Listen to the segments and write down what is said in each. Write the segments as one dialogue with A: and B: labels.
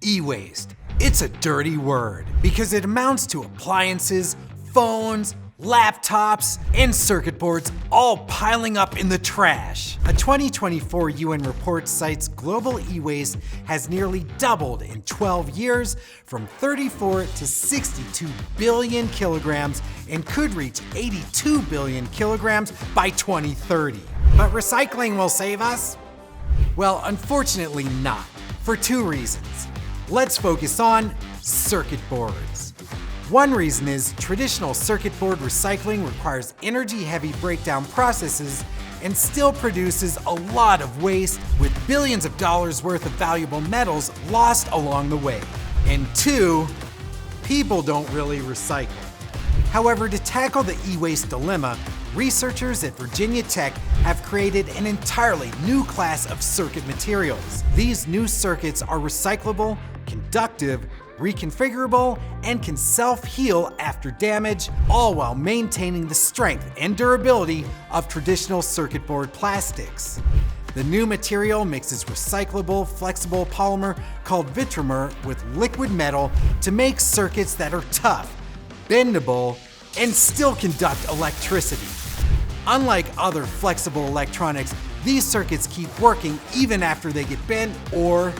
A: E-waste. It's a dirty word because it amounts to appliances, phones, laptops, and circuit boards all piling up in the trash. A 2024 UN report cites global e-waste has nearly doubled in 12 years from 34 to 62 billion kilograms and could reach 82 billion kilograms by 2030. But recycling will save us? Well, unfortunately not, for two reasons. Let's focus on circuit boards. One reason is traditional circuit board recycling requires energy-heavy breakdown processes and still produces a lot of waste, with billions of dollars worth of valuable metals lost along the way. And two, people don't really recycle. However, to tackle the e-waste dilemma, researchers at Virginia Tech have created an entirely new class of circuit materials. These new circuits are recyclable, conductive, reconfigurable, and can self-heal after damage, all while maintaining the strength and durability of traditional circuit board plastics. The new material mixes recyclable, flexible polymer called Vitromer with liquid metal to make circuits that are tough, bendable, and still conduct electricity. Unlike other flexible electronics, these circuits keep working even after they get bent or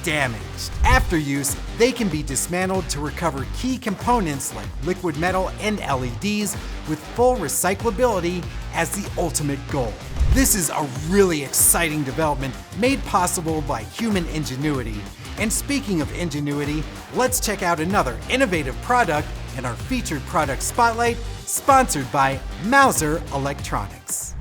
A: damaged. After use, they can be dismantled to recover key components like liquid metal and LEDs, with full recyclability as the ultimate goal. This is a really exciting development made possible by human ingenuity. And speaking of ingenuity, let's check out another innovative product in our featured product spotlight, sponsored by Mouser Electronics.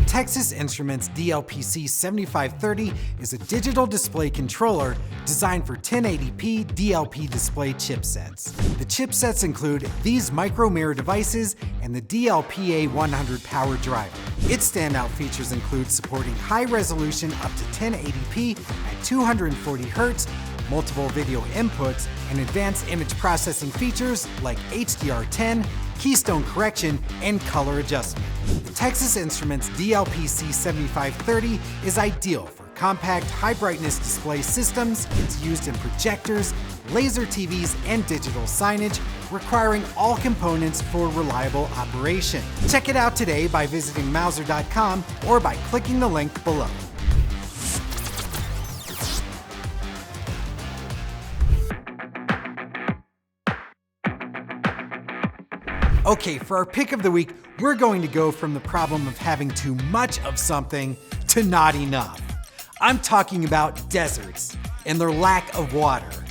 A: Texas Instruments DLPC 7530 is a digital display controller designed for 1080p DLP display chipsets. The chipsets include these micro mirror devices and the DLPA 100 power driver. Its standout features include supporting high resolution up to 1080p at 240 Hz, multiple video inputs, and advanced image processing features like HDR10, keystone correction, and color adjustment. The Texas Instruments DLPC 7530 is ideal for compact, high-brightness display systems. It's used in projectors, laser TVs, and digital signage, requiring all components for reliable operation. Check it out today by visiting Mouser.com or by clicking the link below. Okay, for our pick of the week, we're going to go from the problem of having too much of something to not enough. I'm talking about deserts and their lack of water.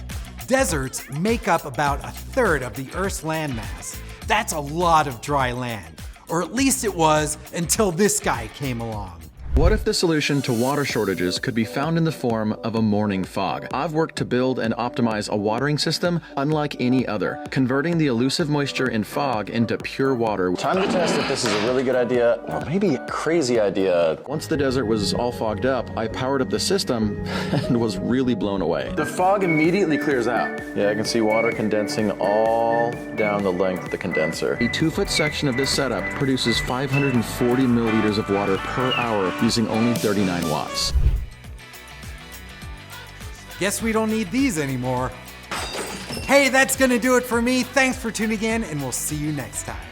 A: Deserts make up about a third of the Earth's landmass. That's a lot of dry land, or at least it was until this guy came along.
B: What if the solution to water shortages could be found in the form of a morning fog? I've worked to build and optimize a watering system unlike any other, converting the elusive moisture in fog into pure water.
C: Time to test if this is a really good idea, or maybe a crazy idea.
B: Once the desert was all fogged up, I powered up the system and was really blown away.
C: The fog immediately clears out. Yeah, I can see water condensing all down the length of the condenser.
B: A 2-foot section of this setup produces 540 milliliters of water per hour using only 39 watts.
A: Guess we don't need these anymore. Hey, that's gonna do it for me. Thanks for tuning in, and we'll see you next time.